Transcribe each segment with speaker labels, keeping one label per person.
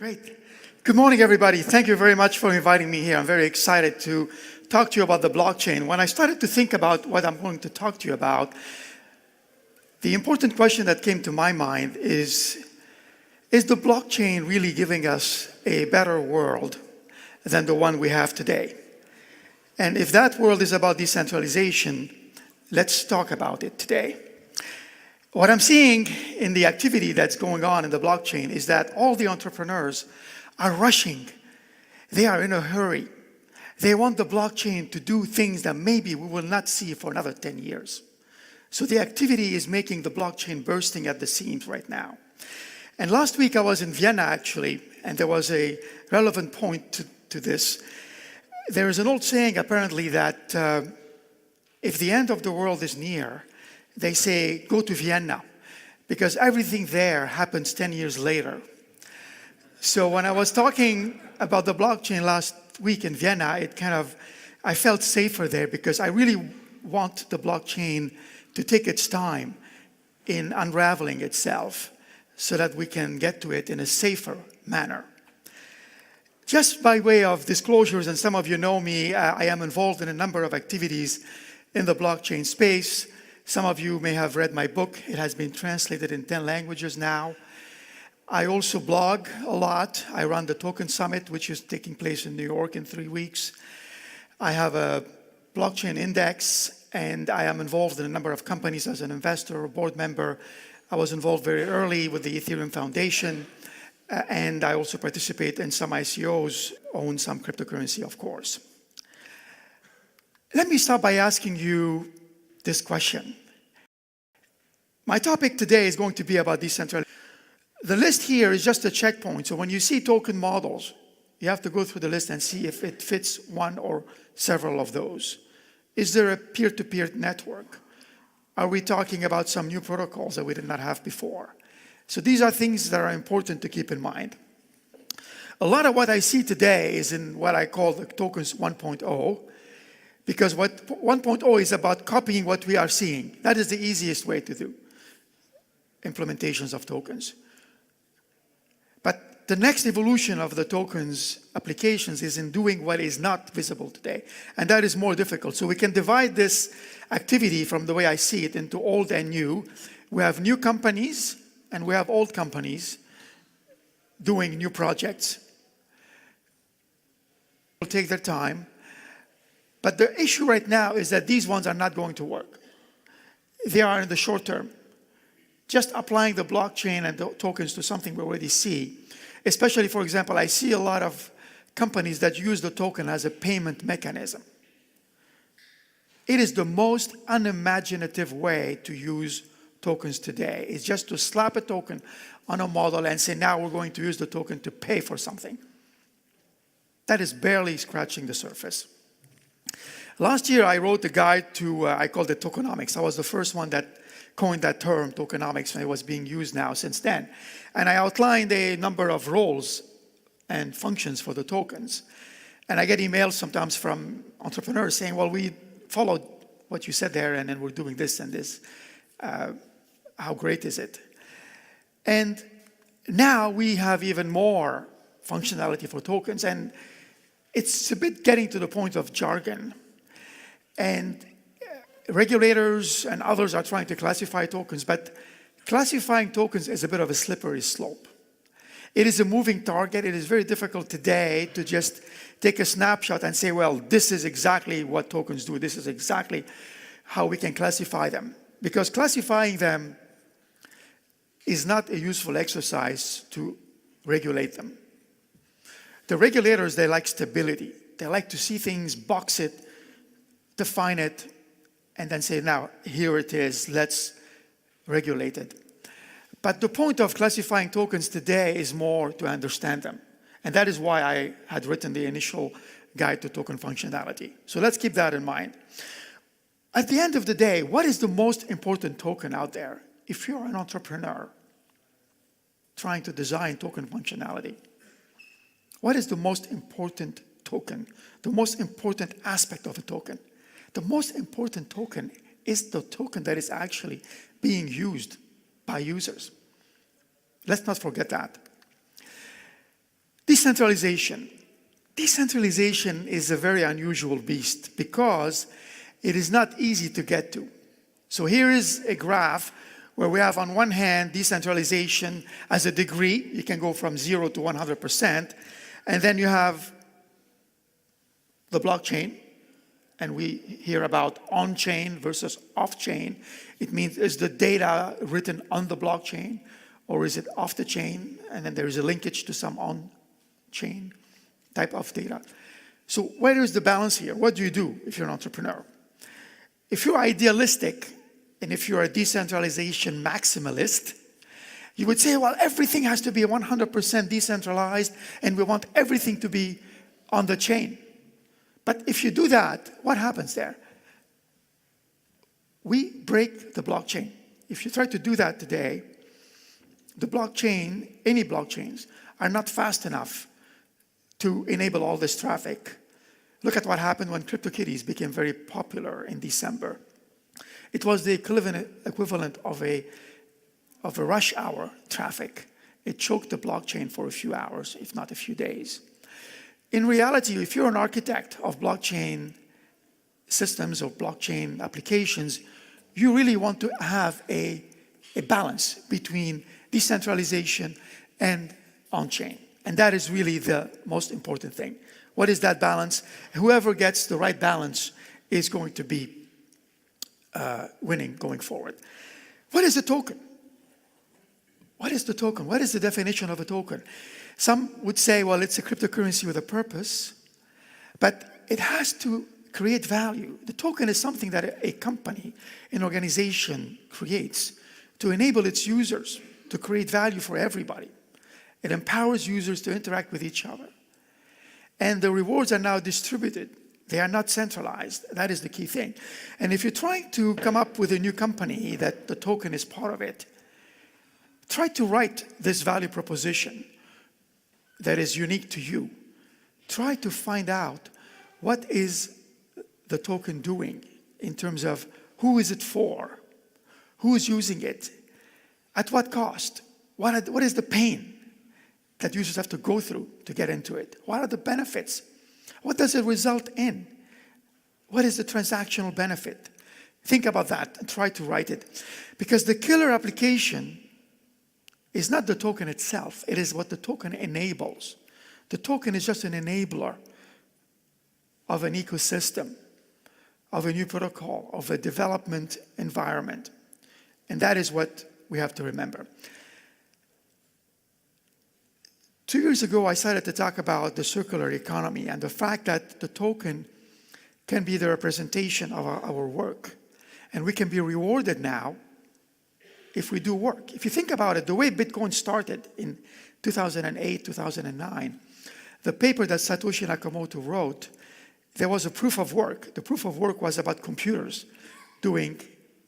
Speaker 1: Great. Good morning, everybody. Thank you very much for inviting me here. I'm very excited to talk to you about the blockchain. When I started to think about what I'm going to talk to you about, the important question that came to my mind is the blockchain really giving us a better world than the one we have today? And if that world is about decentralization, let's talk about it today. What I'm seeing in the activity that's going on in the blockchain is that all the entrepreneurs are rushing. They are in a hurry. They want the blockchain to do things that maybe we will not see for another 10 years. So the activity is making the blockchain bursting at the seams right now. And last week I was in Vienna, actually, and there was a relevant point to this. There is an old saying, apparently, that if the end of the world is near, they say, go to Vienna, because everything there happens 10 years later. So when I was talking about the blockchain last week in Vienna, I felt safer there because I really want the blockchain to take its time in unraveling itself so that we can get to it in a safer manner. Just by way of disclosures, and some of you know me, I am involved in a number of activities in the blockchain space. Some of you may have read my book. It has been translated in 10 languages now. I also blog a lot. I run the Token Summit, which is taking place in New York in 3 weeks. I have a blockchain index, and I am involved in a number of companies as an investor or board member. I was involved very early with the Ethereum Foundation, and I also participate in some ICOs, own some cryptocurrency, of course. Let me start by asking you this question. My topic today is going to be about decentralization. The list here is just a checkpoint. So when you see token models, you have to go through the list and see if it fits one or several of those. Is there a peer-to-peer network? Are we talking about some new protocols that we did not have before? So these are things that are important to keep in mind. A lot of what I see today is in what I call the tokens 1.0, because what 1.0 is about copying what we are seeing. That is the easiest way to do implementations of tokens. But the next evolution of the tokens applications is in doing what is not visible today. And that is more difficult. So we can divide this activity, from the way I see it, into old and new. We have new companies and we have old companies doing new projects. Will take their time. But the issue right now is that these ones are not going to work. They are in the short term. Just applying the blockchain and the tokens to something we already see. Especially, for example, I see a lot of companies that use the token as a payment mechanism. It is the most unimaginative way to use tokens today. It's just to slap a token on a model and say, now we're going to use the token to pay for something. That is barely scratching the surface. Last year, I wrote a guide to, I called it tokenomics. I was the first one that coined that term, tokenomics, and it was being used now since then. And I outlined a number of roles and functions for the tokens. And I get emails sometimes from entrepreneurs saying, well, we followed what you said there, and then we're doing this and this. How great is it? And now we have even more functionality for tokens, and it's a bit getting to the point of jargon. And regulators and others are trying to classify tokens, but classifying tokens is a bit of a slippery slope. It is a moving target. It is very difficult today to just take a snapshot and say, well, this is exactly what tokens do. This is exactly how we can classify them. Because classifying them is not a useful exercise to regulate them. The regulators, they like stability. They like to see things, box it, define it, and then say, now, here it is, let's regulate it. But the point of classifying tokens today is more to understand them. And that is why I had written the initial guide to token functionality. So let's keep that in mind. At the end of the day, what is the most important token out there? If you're an entrepreneur trying to design token functionality, what is the most important token? The most important aspect of a token? The most important token is the token that is actually being used by users. Let's not forget that. Decentralization. Decentralization is a very unusual beast because it is not easy to get to. So here is a graph where we have on one hand decentralization as a degree. You can go from 0 to 100%. And then you have the blockchain. And we hear about on-chain versus off-chain. It means, is the data written on the blockchain or is it off the chain? And then there is a linkage to some on-chain type of data. So where is the balance here? What do you do if you're an entrepreneur? If you're idealistic and if you're a decentralization maximalist, you would say, well, everything has to be 100% decentralized and we want everything to be on the chain. But if you do that, what happens there? We break the blockchain. If you try to do that today, the blockchain, any blockchains, are not fast enough to enable all this traffic. Look at what happened when CryptoKitties became very popular in December. It was the equivalent of a rush hour traffic. It choked the blockchain for a few hours, if not a few days. In reality, if you're an architect of blockchain systems or blockchain applications, you really want to have a balance between decentralization and on-chain. And that is really the most important thing. What is that balance? Whoever gets the right balance is going to be winning going forward. What is a token? What is the token? What is the definition of a token? Some would say, well, it's a cryptocurrency with a purpose, but it has to create value. The token is something that a company, an organization creates to enable its users to create value for everybody. It empowers users to interact with each other. And the rewards are now distributed. They are not centralized. That is the key thing. And if you're trying to come up with a new company that the token is part of it, try to write this value proposition that is unique to you. Try to find out what is the token doing in terms of who is it for, who is using it, at what cost, what is the pain that users have to go through to get into it, what are the benefits, what does it result in, what is the transactional benefit. Think about that and try to write it. Because the killer application is not the token itself, it is what the token enables. The token is just an enabler of an ecosystem, of a new protocol, of a development environment. And that is what we have to remember. 2 years ago, I started to talk about the circular economy and the fact that the token can be the representation of our work. And we can be rewarded now if we do work. If you think about it, the way Bitcoin started in 2008, 2009, the paper that Satoshi Nakamoto wrote, there was a proof of work. The proof of work was about computers doing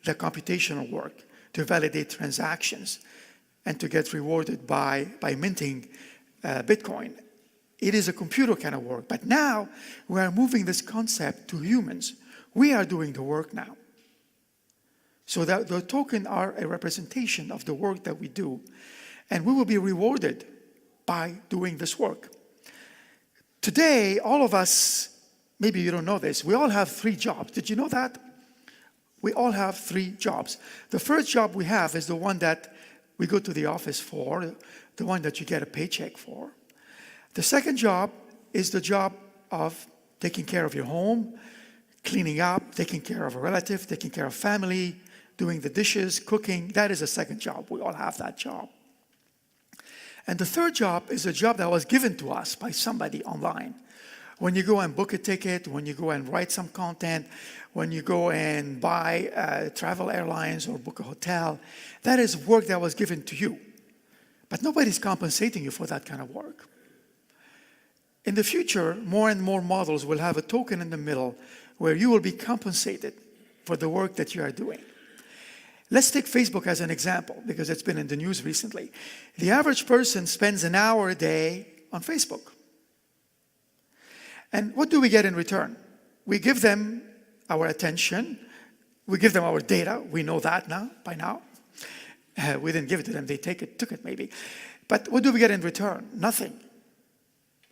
Speaker 1: the computational work to validate transactions and to get rewarded by minting Bitcoin. It is a computer kind of work. But now we are moving this concept to humans. We are doing the work now. So that the token are a representation of the work that we do. And we will be rewarded by doing this work. Today, all of us, maybe you don't know this, we all have 3 jobs. Did you know that? We all have 3 jobs. The first job we have is the one that we go to the office for, the one that you get a paycheck for. The second job is the job of taking care of your home, cleaning up, taking care of a relative, taking care of family, doing the dishes, cooking. That is a second job. We all have that job. And the third job is a job that was given to us by somebody online. When you go and book a ticket, when you go and write some content, when you go and buy travel airlines or book a hotel, that is work that was given to you. But nobody's compensating you for that kind of work. In the future, more and more models will have a token in the middle where you will be compensated for the work that you are doing. Let's take Facebook as an example, because it's been in the news recently. The average person spends an hour a day on Facebook. And what do we get in return? We give them our attention. We give them our data. We know that now, by now. We didn't give it to them. They took it maybe. But what do we get in return? Nothing.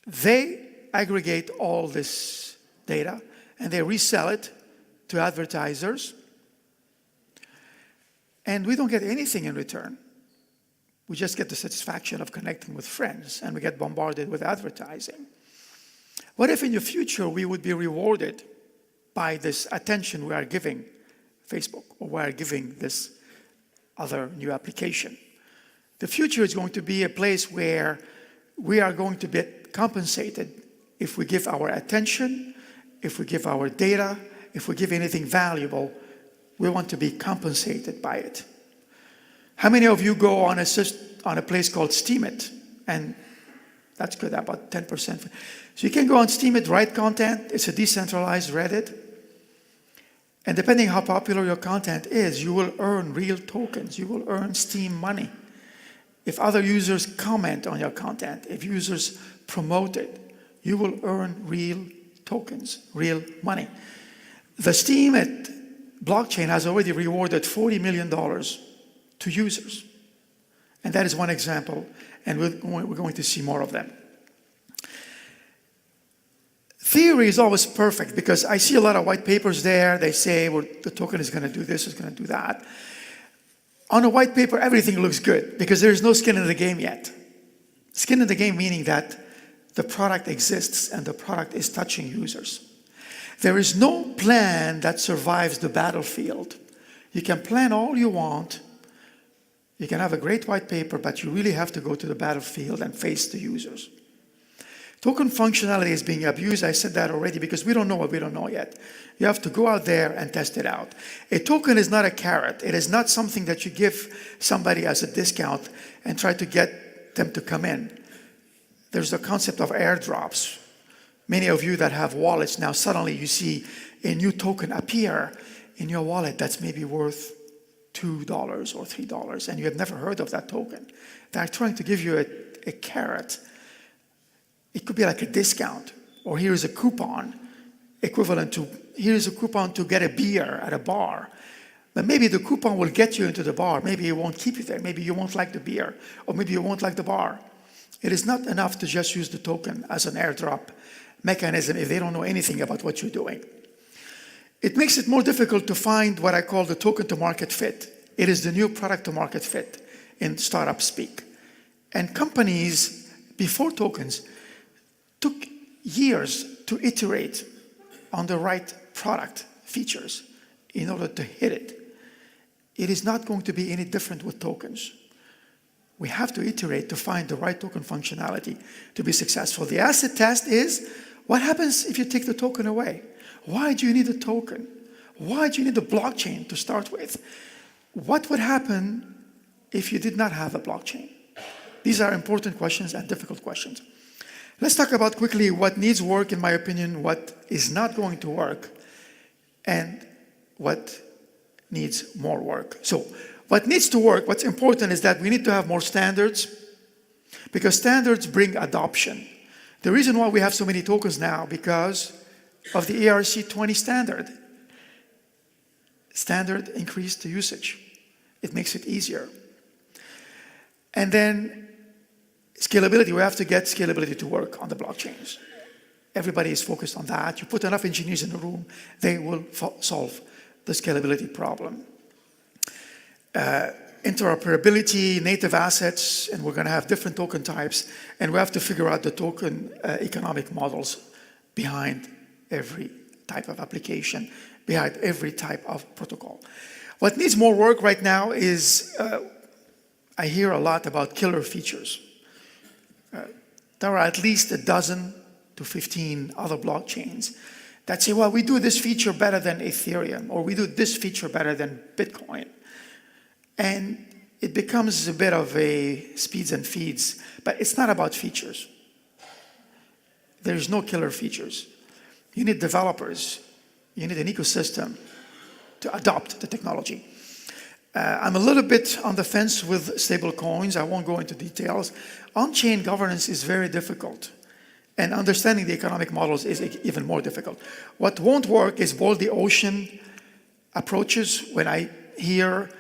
Speaker 1: They aggregate all this data and they resell it to advertisers. And we don't get anything in return. We just get the satisfaction of connecting with friends, and we get bombarded with advertising. What if in the future we would be rewarded by this attention we are giving Facebook, or we are giving this other new application? The future is going to be a place where we are going to be compensated if we give our attention, if we give our data, if we give anything valuable. We want to be compensated by it. How many of you go on a place called Steemit? And that's good, about 10%. So you can go on Steemit, write content. It's a decentralized Reddit. And depending how popular your content is, you will earn real tokens. You will earn Steem money. If other users comment on your content, if users promote it, you will earn real tokens, real money. The Steemit blockchain has already rewarded $40 million to users. And that is one example, and we're going to see more of them. Theory is always perfect because I see a lot of white papers there. They say, well, the token is going to do this, it's going to do that. On a white paper, everything looks good because there is no skin in the game yet. Skin in the game meaning that the product exists and the product is touching users. There is no plan that survives the battlefield. You can plan all you want. You can have a great white paper, but you really have to go to the battlefield and face the users. Token functionality is being abused. I said that already because we don't know what we don't know yet. You have to go out there and test it out. A token is not a carrot. It is not something that you give somebody as a discount and try to get them to come in. There's the concept of airdrops. Many of you that have wallets now, suddenly you see a new token appear in your wallet that's maybe worth $2 or $3, and you have never heard of that token. They're trying to give you a carrot. It could be like a discount, or here's a coupon equivalent to, here's a coupon to get a beer at a bar. But maybe the coupon will get you into the bar. Maybe it won't keep you there. Maybe you won't like the beer, or maybe you won't like the bar. It is not enough to just use the token as an airdrop mechanism if they don't know anything about what you're doing. It makes it more difficult to find what I call the token to market fit. It is the new product to market fit in startup speak. And companies, before tokens, took years to iterate on the right product features in order to hit it. It is not going to be any different with tokens. We have to iterate to find the right token functionality to be successful. The acid test is, what happens if you take the token away? Why do you need a token? Why do you need a blockchain to start with? What would happen if you did not have a blockchain? These are important questions and difficult questions. Let's talk about quickly what needs work, in my opinion, what is not going to work, and what needs more work. So, what needs to work, what's important is that we need to have more standards, because standards bring adoption. The reason why we have so many tokens now, because of the ERC20 standard. Standard increased the usage. It makes it easier. And then scalability, we have to get scalability to work on the blockchains. Everybody is focused on that. You put enough engineers in the room, they will solve the scalability problem. Interoperability, native assets, and we're going to have different token types, and we have to figure out the token economic models behind every type of application, behind every type of protocol. What needs more work right now is, I hear a lot about killer features. There are at least a dozen to 15 other blockchains that say, well, we do this feature better than Ethereum, or we do this feature better than Bitcoin. And it becomes a bit of a speeds and feeds, but it's not about features. There's no killer features. You need developers. You need an ecosystem to adopt the technology. I'm a little bit on the fence with stable coins. I won't go into details. On-chain governance is very difficult, and understanding the economic models is even more difficult. What won't work is boil the ocean approaches. When I hear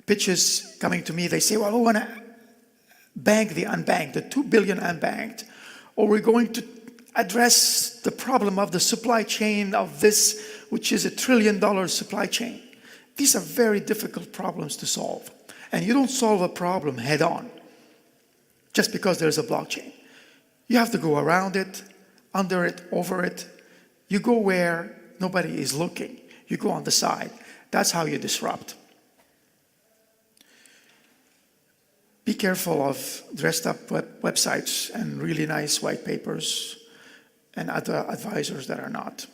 Speaker 1: pitches coming to me, they say, well, we want to bank the unbanked, the 2 billion unbanked. Or we're going to address the problem of the supply chain of this, which is $1 trillion supply chain. These are very difficult problems to solve. And you don't solve a problem head on just because there's a blockchain. You have to go around it, under it, over it. You go where nobody is looking. You go on the side. That's how you disrupt. Be careful of dressed up websites and really nice white papers and other advisors that are not.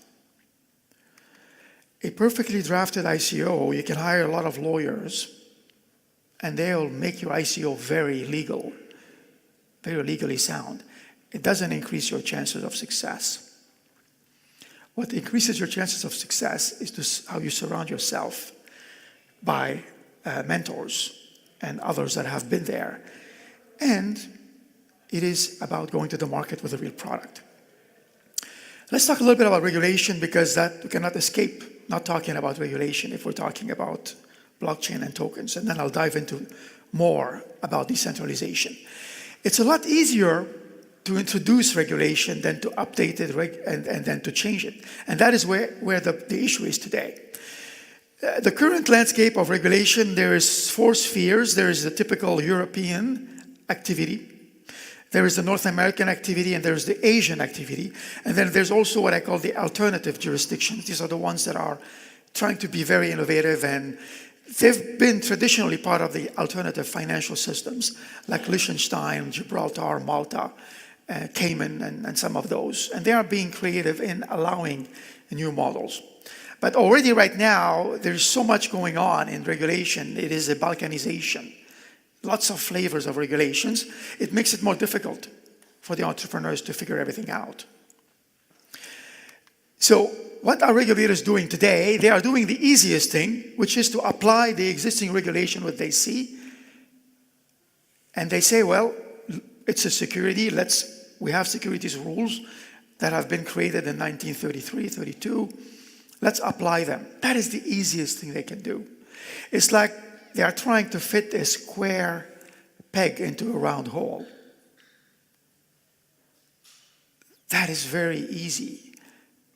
Speaker 1: A perfectly drafted ICO, you can hire a lot of lawyers and they'll make your ICO very legal, very legally sound. It doesn't increase your chances of success. What increases your chances of success is how you surround yourself by mentors and others that have been there. And it is about going to the market with a real product. Let's talk a little bit about regulation, because that we cannot escape not talking about regulation if we're talking about blockchain and tokens. And then I'll dive into more about decentralization. It's a lot easier to introduce regulation than to update it and then to change it. And that is where the issue is today. The current landscape of regulation, there is 4 spheres. There is the typical European activity. There is the North American activity, and there's the Asian activity. And then there's also what I call the alternative jurisdictions. These are the ones that are trying to be very innovative, and they've been traditionally part of the alternative financial systems, like Liechtenstein, Gibraltar, Malta, Cayman, and some of those. And they are being creative in allowing new models. But already right now, there's so much going on in regulation. It is a balkanization. Lots of flavors of regulations. It makes it more difficult for the entrepreneurs to figure everything out. So what are regulators doing today? They are doing the easiest thing, which is to apply the existing regulation what they see. And they say, well, it's a security. We have securities rules that have been created in 1933, 32. Let's apply them. That is the easiest thing they can do. It's like they are trying to fit a square peg into a round hole. That is very easy,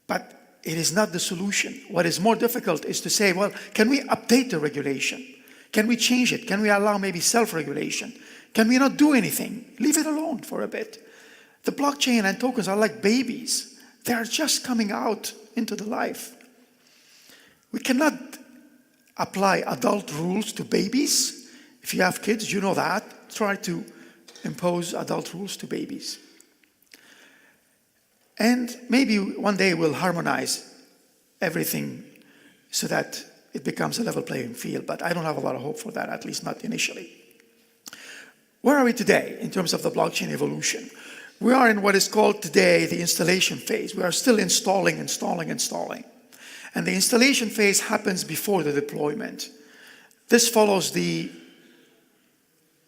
Speaker 1: but it is not the solution. What is more difficult is to say, well, can we update the regulation? Can we change it? Can we allow maybe self-regulation? Can we not do anything? Leave it alone for a bit. The blockchain and tokens are like babies. They are just coming out into the life. We cannot apply adult rules to babies. If you have kids, you know that. Try to impose adult rules to babies. And maybe one day we'll harmonize everything so that it becomes a level playing field, but I don't have a lot of hope for that, at least not initially. Where are we today in terms of the blockchain evolution? We are in what is called today the installation phase. We are still installing. And the installation phase happens before the deployment. This follows the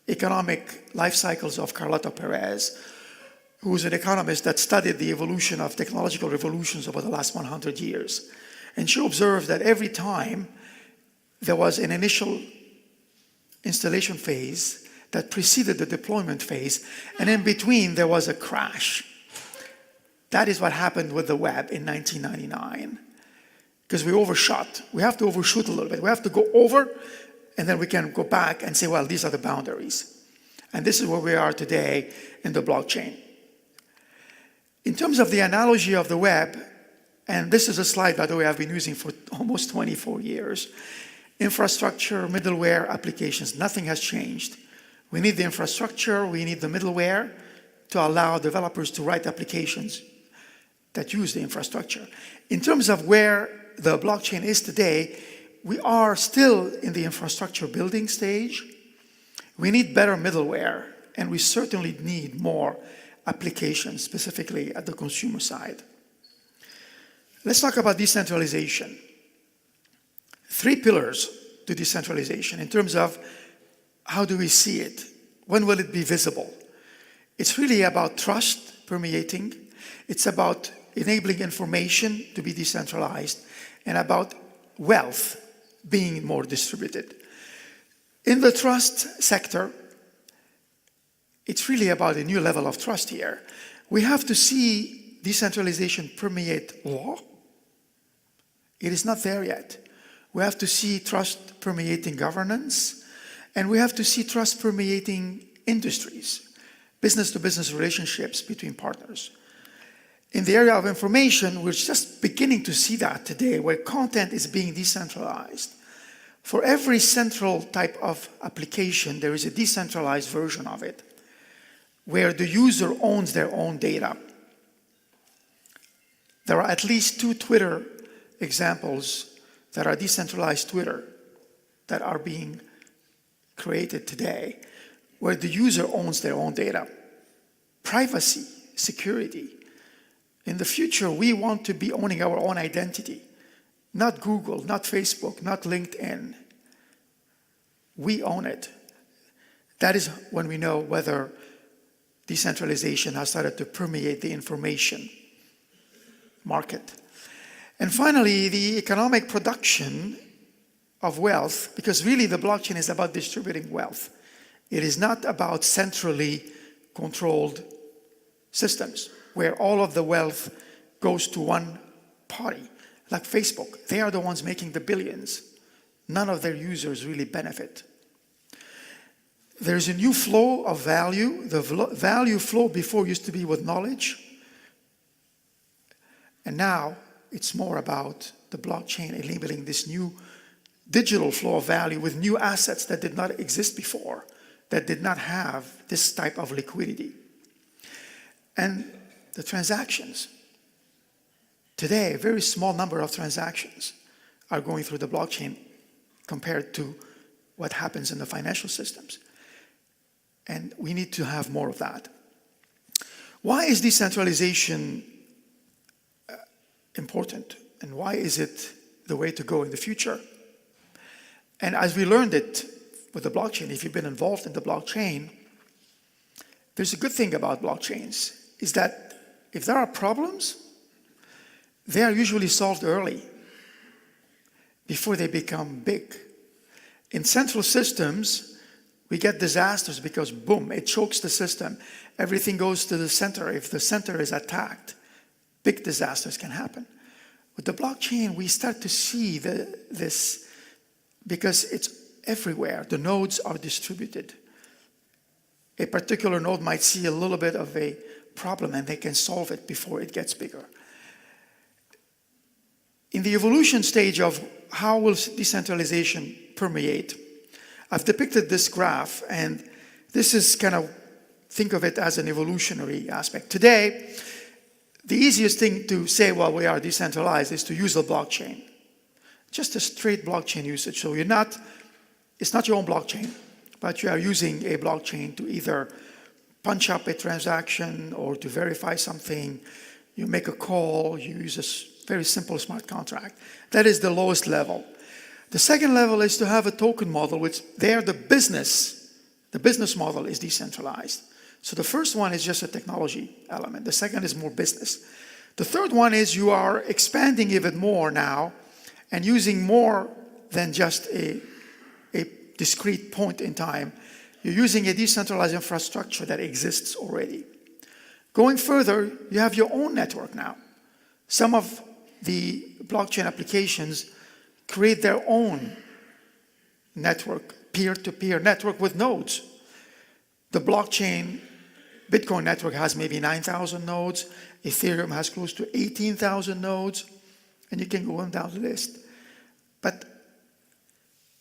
Speaker 1: economic life cycles of Carlota Perez, who is an economist that studied the evolution of technological revolutions over the last 100 years. And she observed that every time there was an initial installation phase that preceded the deployment phase, and in between there was a crash. That is what happened with the web in 1999. Because we overshot. We have to overshoot a little bit. We have to go over, and then we can go back and say, well, these are the boundaries. And this is where we are today in the blockchain. In terms of the analogy of the web, and this is a slide, by the way, I've been using for almost 24 years, infrastructure, middleware, applications, nothing has changed. We need the infrastructure, we need the middleware to allow developers to write applications that use the infrastructure. In terms of where the blockchain is today, we are still in the infrastructure building stage. We need better middleware, and we certainly need more applications, specifically at the consumer side. Let's talk about decentralization. 3 pillars to decentralization in terms of how do we see it? When will it be visible? It's really about trust permeating. It's about enabling information to be decentralized, and about wealth being more distributed. In the trust sector, it's really about a new level of trust here. We have to see decentralization permeate law. It is not there yet. We have to see trust permeating governance, and we have to see trust permeating industries, business-to-business relationships between partners. In the area of information, we're just beginning to see that today, where content is being decentralized. For every central type of application, there is a decentralized version of it, where the user owns their own data. There are at least 2 Twitter examples that are decentralized Twitter that are being created today, where the user owns their own data. Privacy, security. In the future, we want to be owning our own identity. Not Google, not Facebook, not LinkedIn. We own it. That is when we know whether decentralization has started to permeate the information market. And finally, the economic production of wealth, because really the blockchain is about distributing wealth. It is not about centrally controlled systems where all of the wealth goes to one party, like Facebook. They are the ones making the billions. None of their users really benefit. There's a new flow of value. The value flow before used to be with knowledge. And now it's more about the blockchain enabling this new digital flow of value with new assets that did not exist before, that did not have this type of liquidity. And the transactions. Today, a very small number of transactions are going through the blockchain compared to what happens in the financial systems. And we need to have more of that. Why is decentralization important? And why is it the way to go in the future? And as we learned it with the blockchain, if you've been involved in the blockchain, there's a good thing about blockchains, is that if there are problems, they are usually solved early, before they become big. In central systems, we get disasters because, boom, it chokes the system. Everything goes to the center. If the center is attacked, big disasters can happen. With the blockchain, we start to see this because it's everywhere. The nodes are distributed. A particular node might see a little bit of a problem and they can solve it before it gets bigger. In the evolution stage of how will decentralization permeate, I've depicted this graph, and this is kind of, think of it as an evolutionary aspect. Today, the easiest thing to say, well, we are decentralized, is to use a blockchain. Just a straight blockchain usage. So it's not your own blockchain, but you are using a blockchain to either punch up a transaction or to verify something. You make a call, you use a very simple smart contract. That is the lowest level. The second level is to have a token model, which there the business model is decentralized. So the first one is just a technology element. The second is more business. The third one is you are expanding even more now and using more than just a discrete point in time. You're using a decentralized infrastructure that exists already. Going further, you have your own network now. Some of the blockchain applications create their own network, peer-to-peer network with nodes. The blockchain Bitcoin network has maybe 9,000 nodes. Ethereum has close to 18,000 nodes. And you can go on down the list. But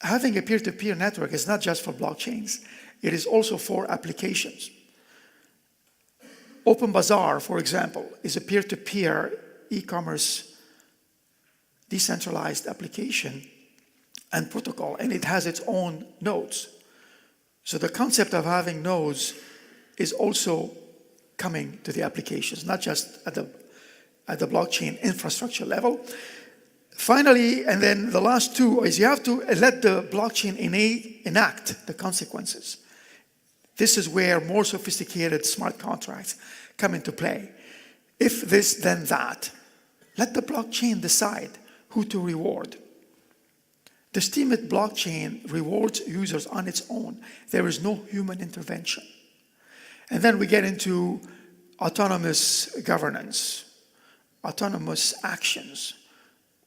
Speaker 1: having a peer-to-peer network is not just for blockchains. It is also for applications. OpenBazaar, for example, is a peer-to-peer e-commerce decentralized application and protocol, and it has its own nodes. So the concept of having nodes is also coming to the applications, not just at the blockchain infrastructure level. Finally, and then the last two, is you have to let the blockchain enact the consequences. This is where more sophisticated smart contracts come into play. If this, then that. Let the blockchain decide who to reward. The Steemit blockchain rewards users on its own. There is no human intervention. And then we get into autonomous governance, autonomous actions,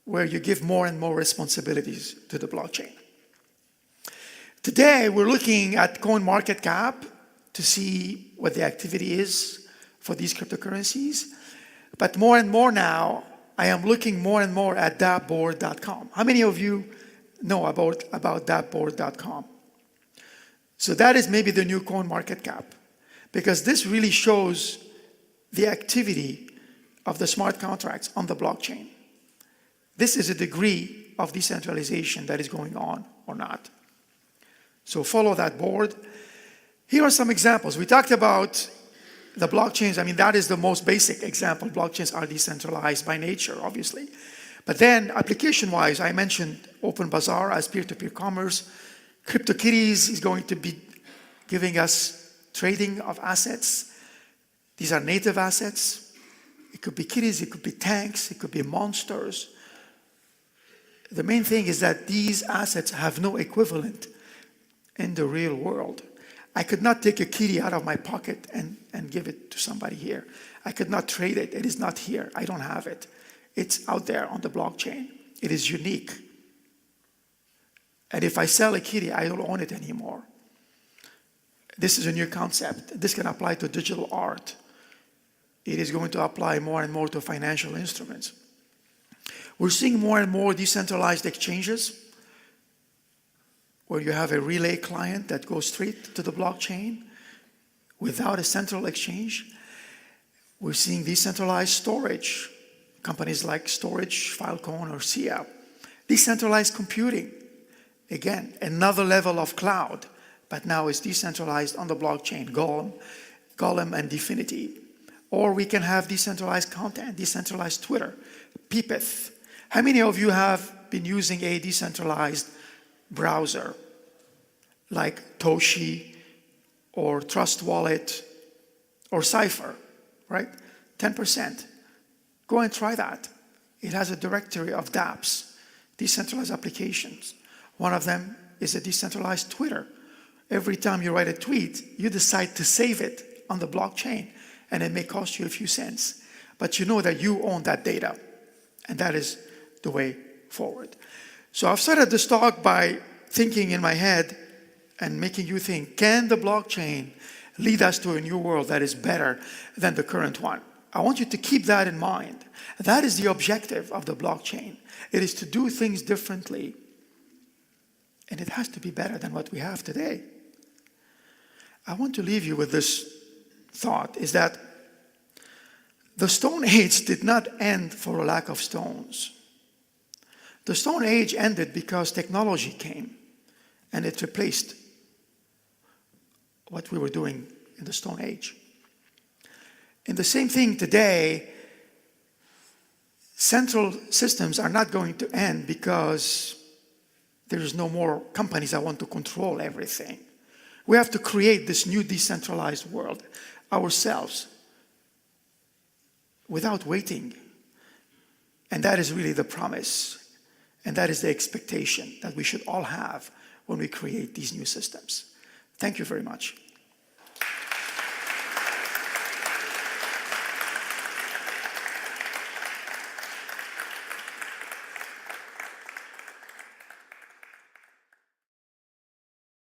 Speaker 1: where you give more and more responsibilities to the blockchain. Today, we're looking at CoinMarketCap to see what the activity is for these cryptocurrencies. But more and more now, I am looking more and more at dapboard.com. How many of you know about dapboard.com? So that is maybe the new CoinMarketCap, because this really shows the activity of the smart contracts on the blockchain. This is a degree of decentralization that is going on or not. So follow that board. Here are some examples. We talked about the blockchains. I mean, that is the most basic example. Blockchains are decentralized by nature, obviously. But then application-wise, I mentioned OpenBazaar as peer-to-peer commerce. CryptoKitties is going to be giving us trading of assets. These are native assets. It could be kitties, it could be tanks, it could be monsters. The main thing is that these assets have no equivalent in the real world. I could not take a kitty out of my pocket and give it to somebody here. I could not trade it. It is not here. I don't have it. It's out there on the blockchain. It is unique. And if I sell a kitty, I don't own it anymore. This is a new concept. This can apply to digital art. It is going to apply more and more to financial instruments. We're seeing more and more decentralized exchanges where you have a relay client that goes straight to the blockchain without a central exchange. We're seeing decentralized storage, companies like Storage, Filecoin, or SIA. Decentralized computing, again, another level of cloud, but now it's decentralized on the blockchain, Golem and Dfinity. Or we can have decentralized content, decentralized Twitter, Peepeth. How many of you have been using a decentralized browser like Toshi or Trust Wallet or Cypher, right? 10%. Go and try that. It has a directory of dApps, decentralized applications. One of them is a decentralized Twitter. Every time you write a tweet, you decide to save it on the blockchain, and it may cost you a few cents. But you know that you own that data, and that is the way forward. So I've started this talk by thinking in my head and making you think, can the blockchain lead us to a new world that is better than the current one? I want you to keep that in mind. That is the objective of the blockchain. It is to do things differently, and it has to be better than what we have today. I want to leave you with this thought, is that the Stone Age did not end for a lack of stones. The Stone Age ended because technology came and it replaced what we were doing in the Stone Age. And the same thing today, central systems are not going to end because there's no more companies that want to control everything. We have to create this new decentralized world ourselves without waiting. And that is really the promise. And that is the expectation that we should all have when we create these new systems. Thank you very much.